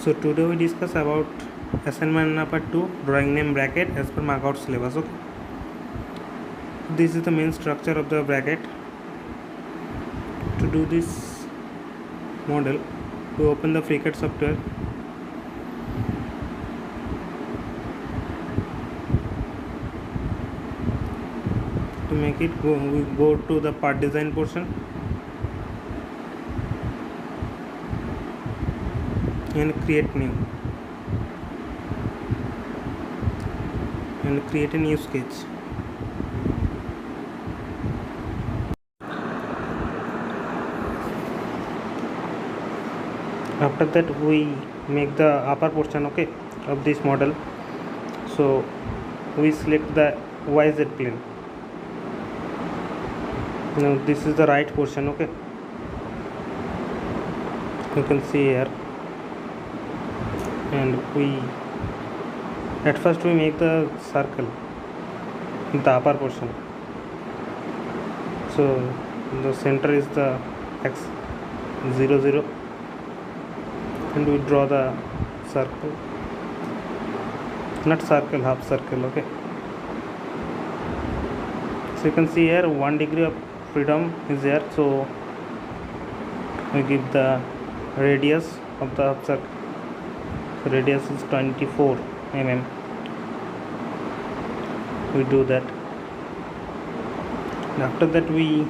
So today we discuss about assignment number 2, drawing name bracket as per markout syllabus. Okay. This is the main structure of the bracket. To do this model, we open the FreeCAD software. To make it, we go to the part design portion and create new and create a new sketch. After that we make the upper portion, okay, of this model. So we select the YZ plane. Now this is the right portion, okay, you can see here. And we at first we make the circle in the upper portion. So the center is the x 0 0 and we draw the circle, not circle, half circle, okay. So you can see here 1 degree of freedom is there, so we give the radius of the half circle. So radius is 24 mm. We do that. And after that we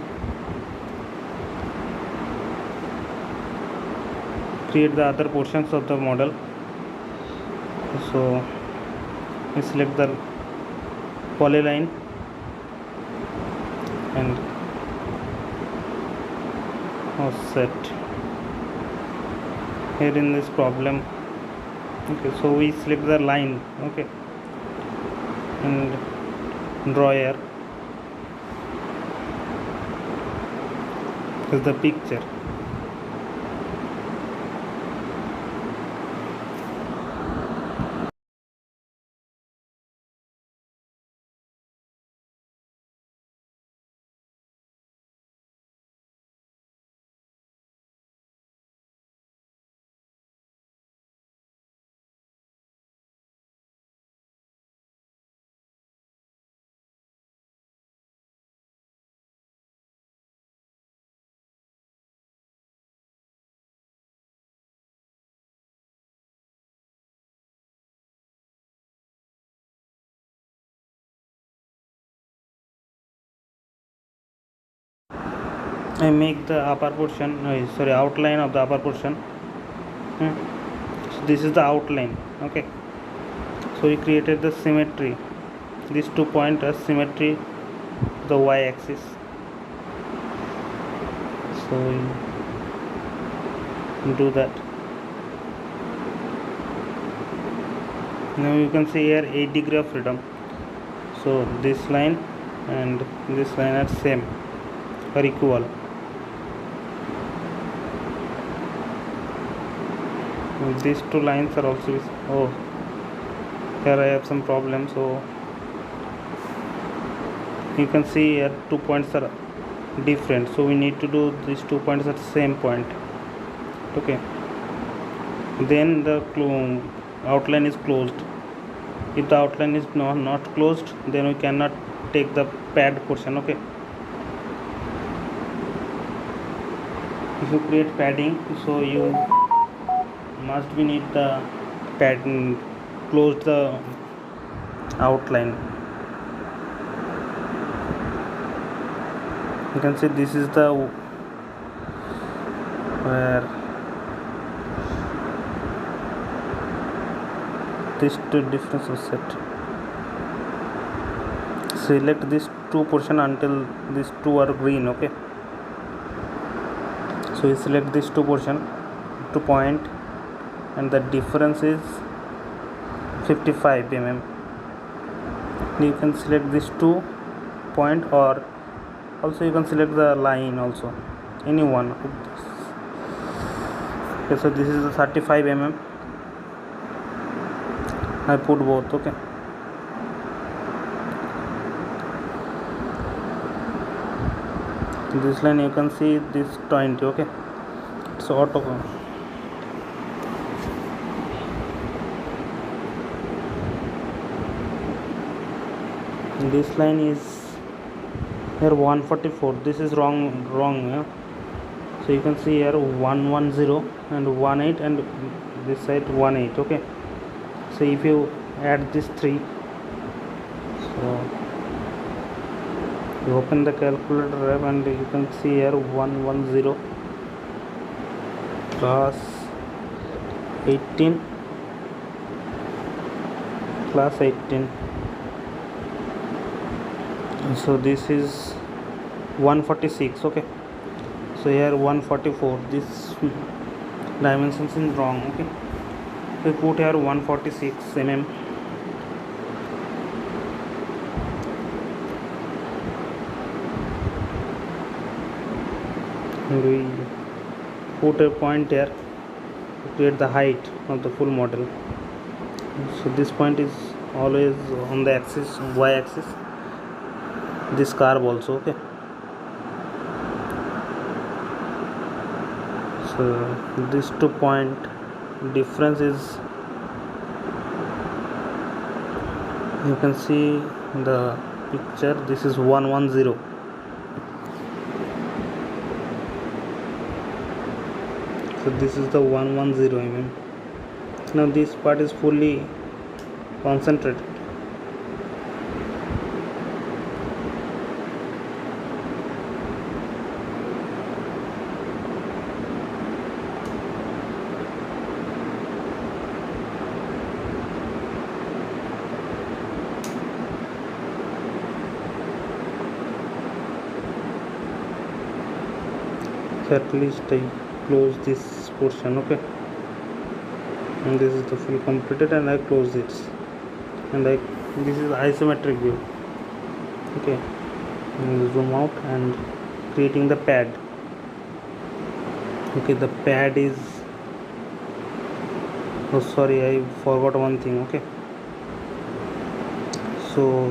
create the other portions of the model. So we select the polyline and offset. Here in this problem, okay, so we select the line, okay, and draw here is the picture. I make the upper portion, outline of the upper portion. So this is the outline, okay. So we created the symmetry. These 2 points are symmetry to the y-axis. So we do that. Now you can see here 8 degree of freedom. So this line and this line are same or equal. And these two lines are also here I have some problem. So you can see here 2 points are different, so we need to do these 2 points at same point, okay. Then the outline is closed. If the outline is not closed, then we cannot take the pad portion, okay. If you create padding, so you must be need the pad close the outline. You can see this is the where these two differences set. Select these 2 portion until these 2 are green, okay. So we select these 2 portion, 2 point, and the difference is 55 mm. You can select this 2 point, or also you can select the line also, any one. Okay, so this is the 35 mm. I put both, okay. This line you can see this 20, okay. So auto this line is here 144. This is wrong, yeah? So you can see here 110 and 18 and this side 18. Okay, so if you add these three, so you open the calculator app and you can see here 110 plus 18 plus 18, so this is 146. Okay, so here 144, this dimensions is wrong. Okay, so put here 146 mm. And we put a point here to create the height of the full model. So this point is always on the axis, y axis, this curve also. Okay, so this 2 point difference is, you can see in the picture, this is 110. So this is the 110 mm. Now this part is fully concentrated. So at least I close this portion. Okay, and this is the full completed, and I close this, and this is isometric view. Okay, and zoom out and creating the pad. Okay, the pad is, oh sorry, I forgot one thing. Okay, so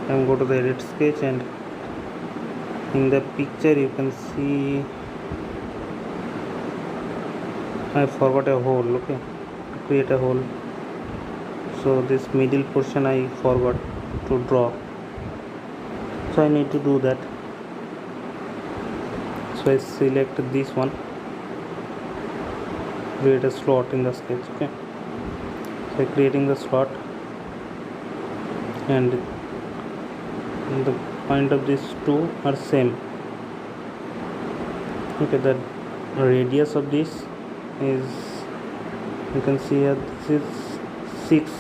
I'm go to the edit sketch, and in the picture you can see I forgot a hole. Okay, to create a hole, so this middle portion I forgot to draw, so I need to do that. So I select this one, create a slot in the sketch. Okay, so creating the slot, and the point of these two are same. Okay, the radius of this is, you can see here, this is 6,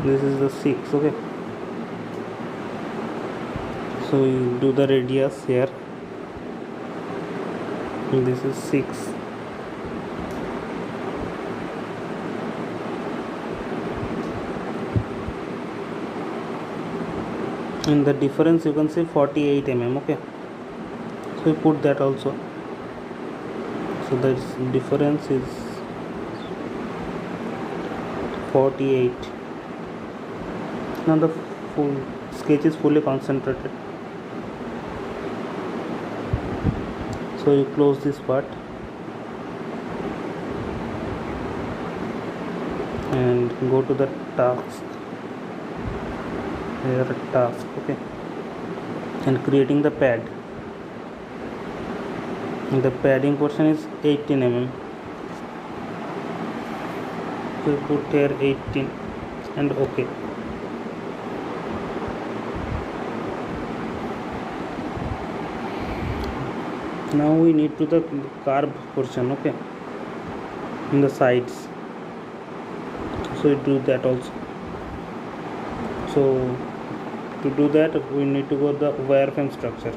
this is the 6. Okay, so you do the radius here, this is 6. And the difference you can see 48 mm. Okay, so you put that also, so the difference is 48. Now the full sketch is fully concentrated, so you close this part and go to the task, here task. Okay, and creating the pad, and the padding portion is 18 mm. So put here 18 and okay. Now we need to the curve portion. Okay, in the sides, so we do that also. So to do that we need to go the wireframe structure.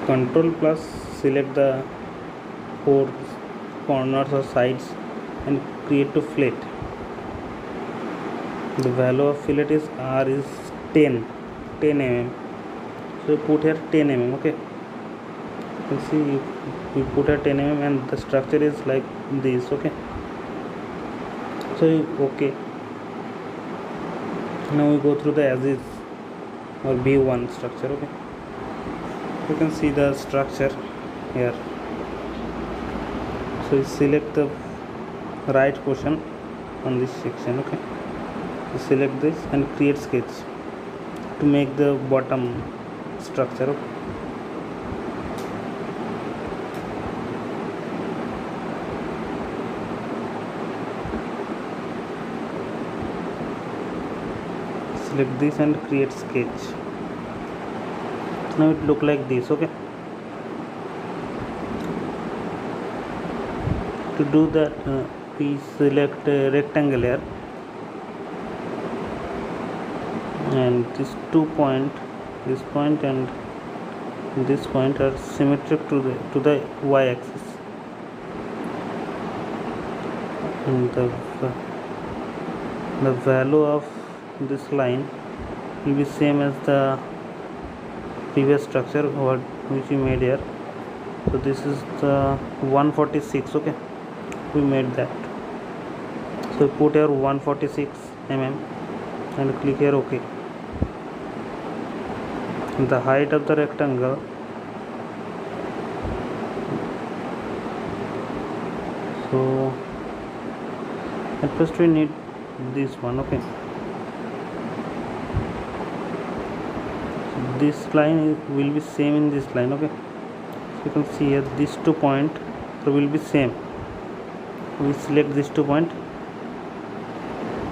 Control plus select the 4 corners or sides and create to fillet. The value of fillet is R is 10 mm. So you put here 10 mm. Okay, you can see we put here 10 mm and the structure is like this. Okay, so okay, now we go through the as is or B1 structure. Okay, you can see the structure here. So you select the right portion on this section. Okay, so select this and create sketch to make the bottom structure. Okay. Select this and create sketch. Now it look like this. Okay, to do that we select a rectangle here, and this 2 point, this point and this point are symmetric to the y-axis, and the value of this line will be same as the previous structure which we made here. So this is the 146. Okay, we made that. So put here 146 mm and click here OK. The height of the rectangle, so at first we need this one. Okay, so this line will be same in this line. Okay, so you can see here these 2 points will be same. We select this 2 point,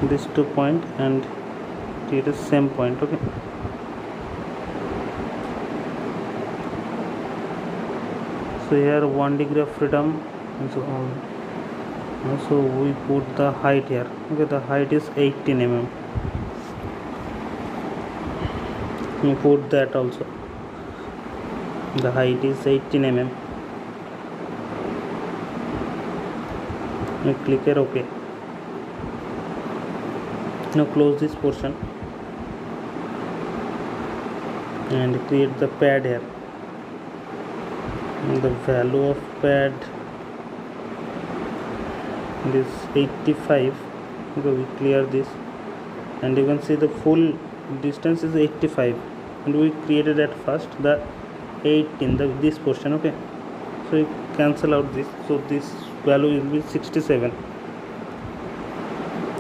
this 2 point, and create a same point. Okay, so here 1 degree of freedom, and so on. So we put the height here. Okay, the height is 18 mm. We put that also. The height is 18 mm. We click here OK. Now close this portion and create the pad here. And the value of pad is 85. Okay, we clear this, and you can see the full distance is 85, and we created at first the 18, this portion. Okay, so you cancel out this, so this value will be 67.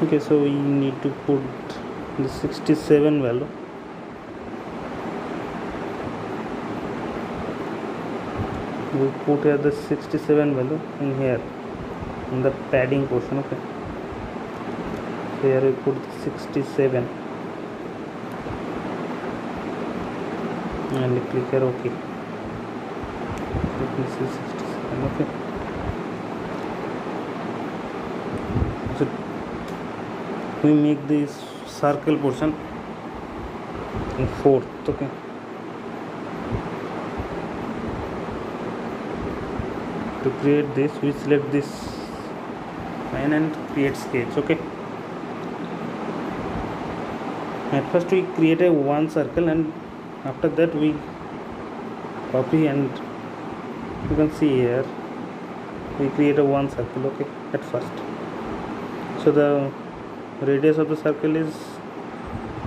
Okay, so we need to put the 67 value. We put here the 67 value in here in the padding portion. Okay, so here we put 67 and click here OK. So this is 67. Okay, so we make this circle portion in 4th. Okay, to create this we select this line and create sketch. Okay, at first we create a one circle, and after that we copy, and you can see here we create a one circle. Okay, at first, so the radius of the circle is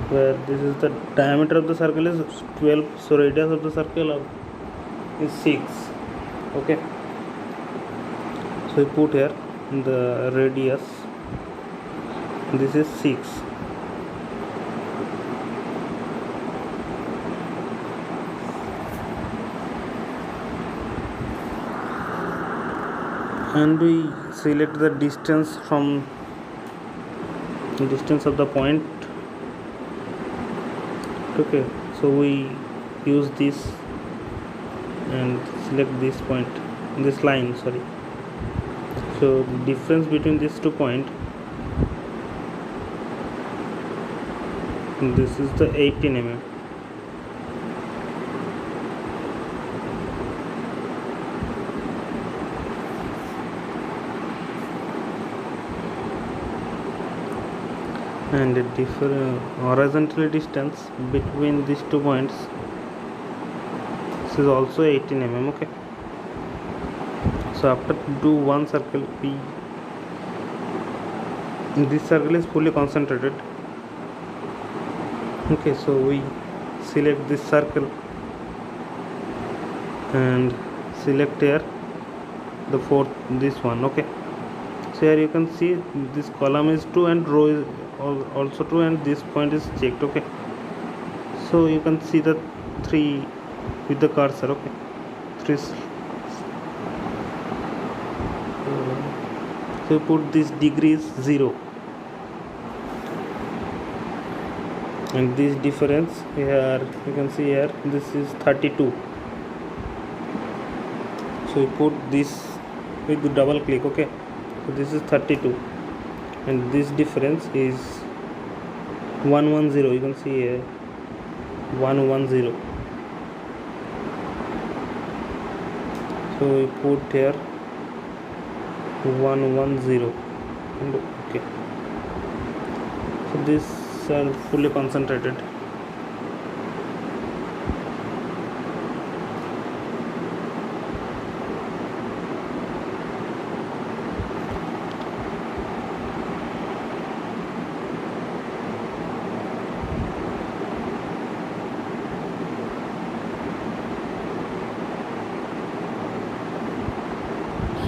where this is the diameter of the circle is 12, so radius of the circle is 6. Okay, so we put here the radius, this is 6. And we select the distance from the distance of the point. Okay, so we use this and select this point, this line, sorry. So the difference between these 2 points, this is the 18 mm. And the horizontal distance between these 2 points, this is also 18 mm. Okay, so after do one circle, this circle is fully concentrated. Okay, so we select this circle and select here the fourth, this one. Okay, So here you can see this column is true and row is also true, and this point is checked. Okay, so you can see the 3 with the cursor. Okay, 3. So you put this degree is 0, and this difference here you can see here, this is 32. So you put this with the double click. Okay, so this is 32, and this difference is 110. You can see here 110. So we put here 110, and okay, so these are fully concentrated.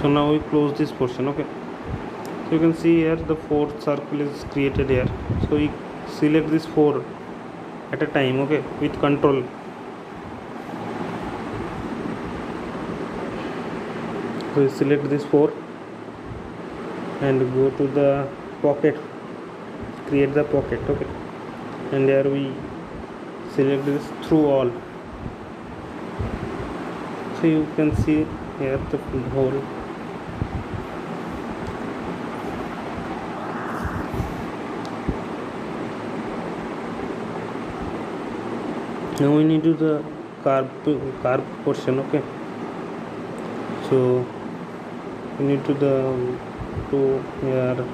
So now we close this portion. Okay, so you can see here the 4th circle is created here. So we select this 4 at a time. Okay, with control. So we select this 4 and go to the pocket, create the pocket. Okay, and here we select this through all. So you can see here the whole. Now we need to do the carb portion. Okay, so we need to here.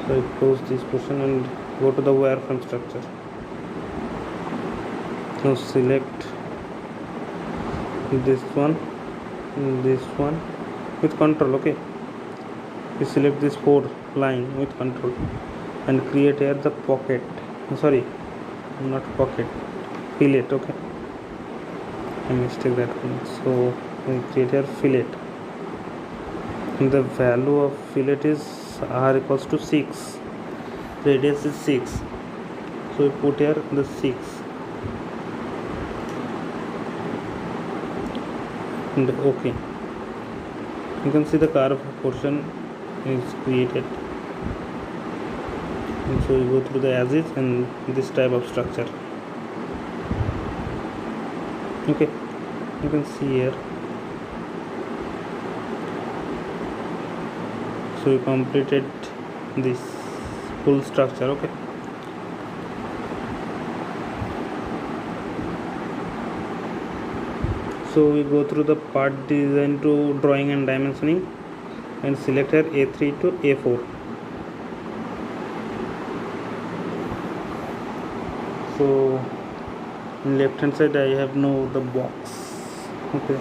So I close this portion and go to the wireframe structure. Now select this one with control. Okay, we select this 4 line with control and create here the pocket. Sorry, not pocket, fillet. Okay, I mistake that one. So we create here fillet, and the value of fillet is r equals to 6, radius is 6. So we put here the 6, and okay, you can see the curve portion is created. And so we go through the as is and this type of structure. Okay, you can see here. So we completed this full structure. Okay, so we go through the part design to drawing and dimensioning and select here A3 to A4. So in left hand side I have now the box. Okay,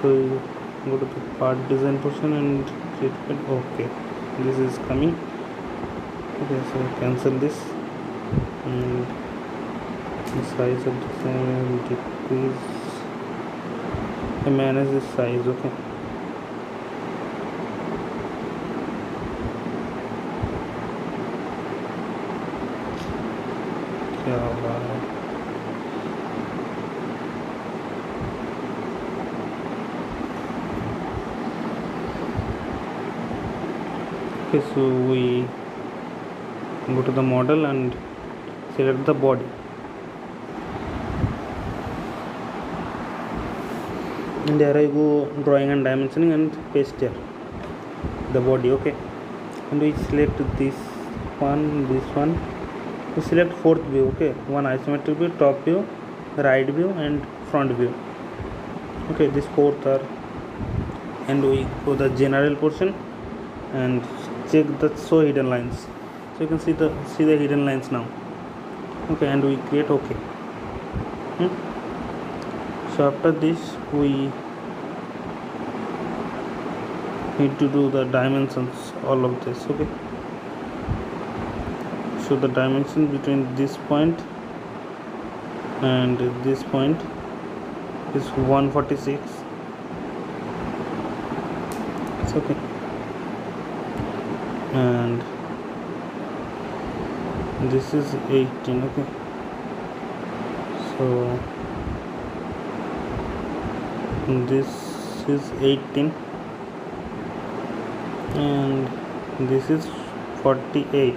so you go to the part design portion and create it. Okay, this is coming. Okay, so cancel this and the size of the design decrease. I manage this size. Okay, okay, so we go to the model and select the body, and there I go drawing and dimensioning and paste here the body. Okay, and we select this one, we select 4th view. Okay, one isometric view, top view, right view and front view. Okay, this 4th are, and we go the general portion and check the show hidden lines. So you can see the hidden lines now. Okay, and we create okay. So after this we need to do the dimensions, all of this. Okay, so the dimension between this point and this point is 146, okay, and this is 18. Okay, so this is 18 and this is 48.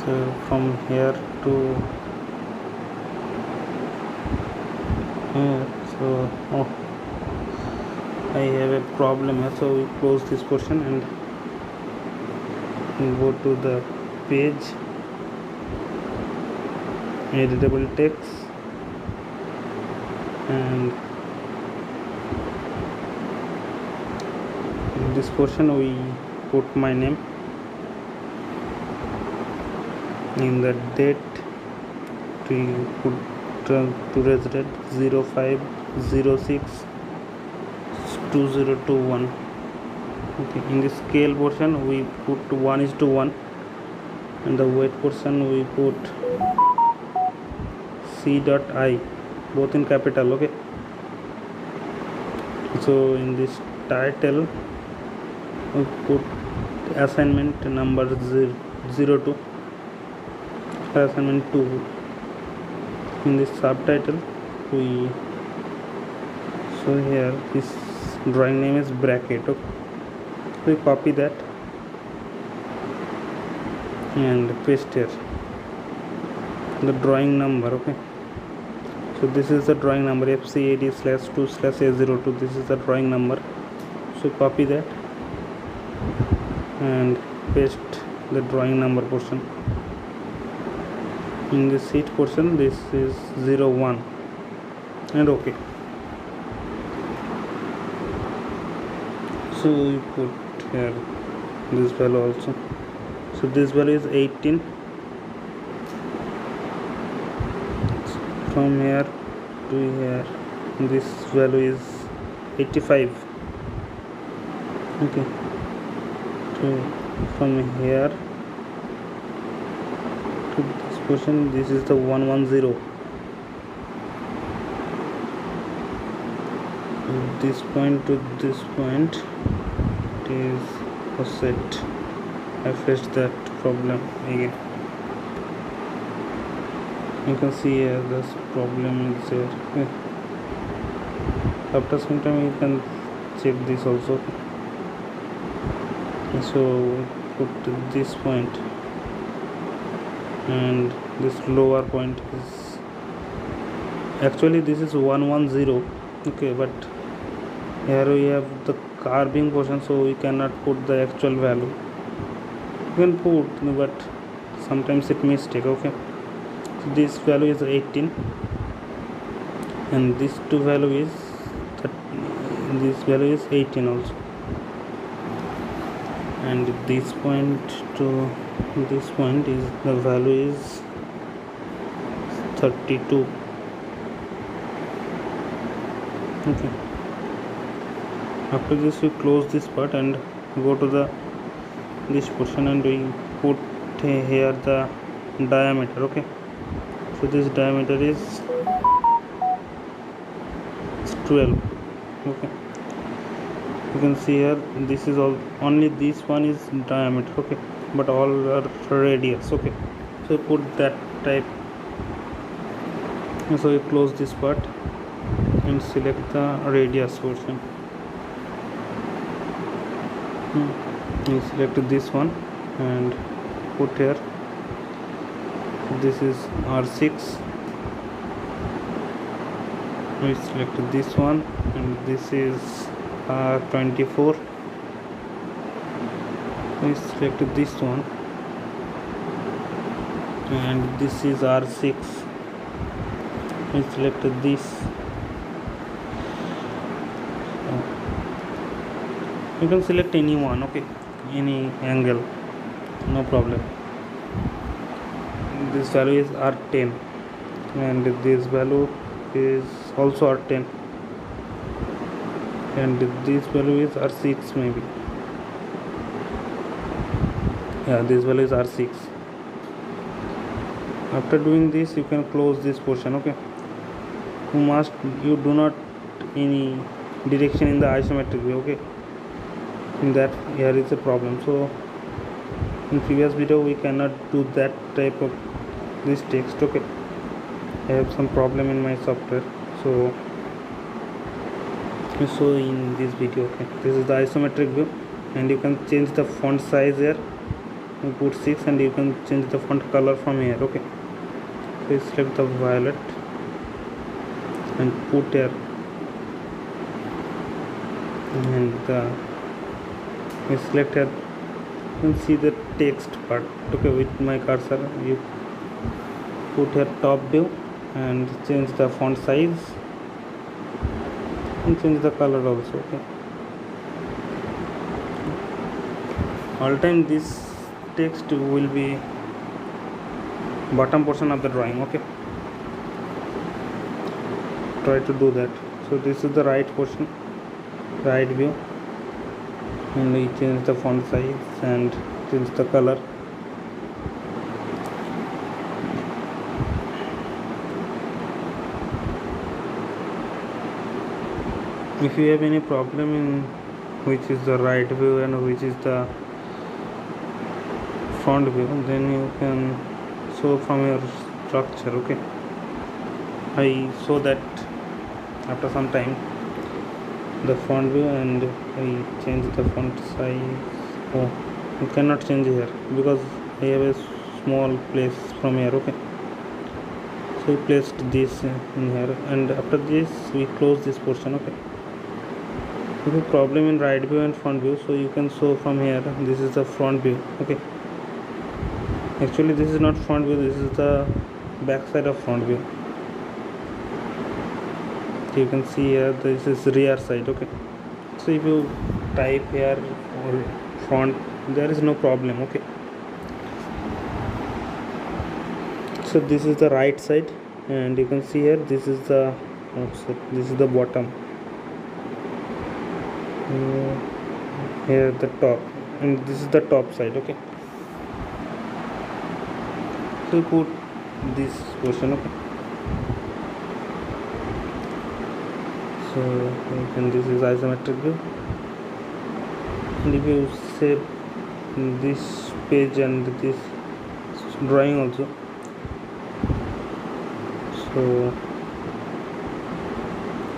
So from here to here, so I have a problem here, so we close this portion and go to the page, editable text, and in this portion we put my name, in the date we put today's date 05/06/2021. Okay, in the scale portion we put 1:1 and the weight portion we put C.I, both in capital. Okay, so in this title we put assignment number 02, assignment 2. In this subtitle we, so here this drawing name is bracket. Okay, we copy that and paste here the drawing number. Okay, so this is the drawing number FCAD/2/A02. this is the drawing number, so copy that and paste the drawing number portion. In the sheet portion this is 01 and okay, so we put here this value also. So this value is 18. From here to here this value is 85. Okay, so from here to this portion this is the 110. This point to this point it is offset. I faced that problem again. You can see here this problem is there. Okay. After some time you can check this also. So put this point and this lower point is actually this is 110. Okay, but here we have the carving portion, so we cannot put the actual value. You can put, but sometimes it mistake. Okay, so this value is 18 and this two value is this value is 18 also, and this point to this point is the value is 32. Okay, after this we close this part and go to the this portion and we put here the diameter. Okay, so this diameter is 12. Okay, you can see here this is all, only this one is diameter. Okay, but all are radius. Okay, so put that type. So you close this part and select the radius portion. You select this one and put here this is R6. We select this one and this is R24. We select this one and this is R6. We select this. You can select any one. Okay, any angle, no problem. This value is R10 and this value is also R10 and this value is R6 maybe. Yeah, this value is R6. After doing this you can close this portion. Okay, you do not any direction in the isometric view. Okay, in that here is a problem. So in previous video we cannot do that type of this text. Okay, I have some problem in my software, so in this video. Okay, this is the isometric view, and you can change the font size here. You put 6 and you can change the font color from here. Okay, so select the violet and put here, and we select here. You can see the text part. Okay, with my cursor you put here top view and change the font size and change the color also. Okay, all time this text will be bottom portion of the drawing. Okay, try to do that. So this is the right portion, right view, and we change the font size and change the color. If you have any problem in which is the right view and which is the front view, then you can show from your structure. Okay, I saw that after some time the front view, and I change the font size. Oh, you cannot change here because I have a small place from here. Okay, so we placed this in here, and after this we close this portion. Okay, if you problem in right view and front view, so you can show from here. This is the front view. Okay, actually this is not front view, this is the back side of front view. You can see here this is rear side. Okay, so if you type here or front, there is no problem. Okay, so this is the right side, and you can see here this is the bottom. Here the top, and this is the top side. Okay, so you put this portion. Okay, so this is isometric view, and if you save this page and this drawing also, so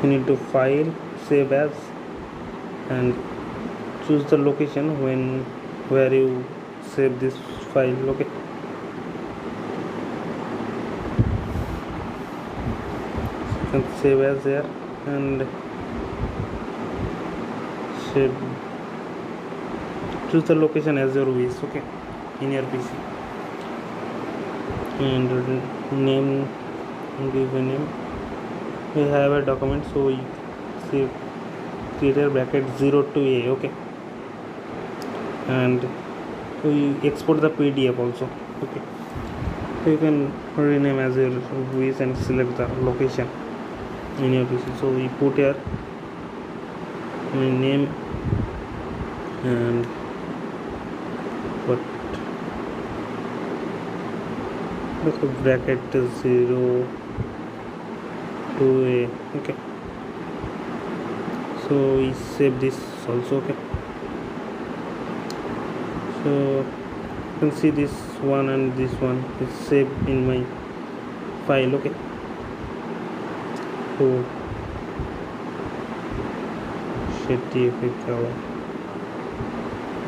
you need to file, save as, and choose the location where you save this file. Okay, you can save as there and save, choose the location as your wish. Okay, in your PC, and name, give a name. We have a document, so we save, create a bracket 0 to A. Okay, and we export the PDF also. Okay, so you can rename as your wish and select the location in your PC. So we put here name and what the bracket 0 to A. Okay, so we save this also. Okay, so you can see this one and this one is saved in my file. Okay, so shitty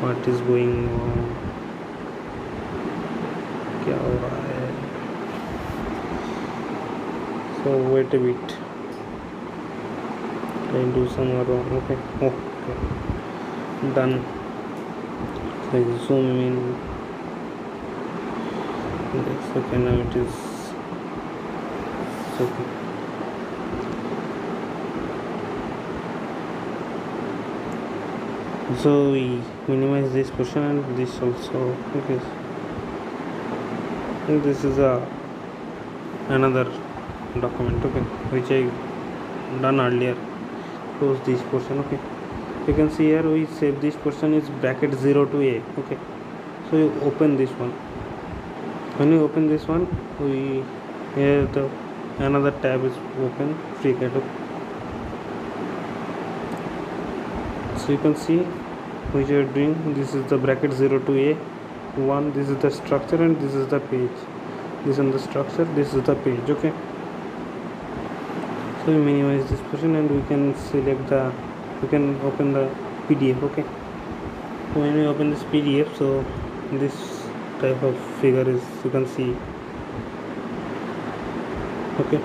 what is going on, क्या हो रहा है? So wait a bit, I do some wrong. Okay, okay, done. So zoom in. Okay, now it is okay. So we minimize this portion and this also. Okay, and this is another document. Okay, which I done earlier. Close this portion. Okay, you can see here we save this portion is bracket 0 to A. Okay, so you open this one. When you open this one, we here the another tab is open, FreeCAD. So you can see which you are doing. This is the bracket 0 to a 1. This is the structure and this is the page. This is the structure, this is the page. Okay, so we minimize this portion and we can select the, we can open the PDF. Okay, so when we open this PDF, so this type of figure is, you can see. Okay,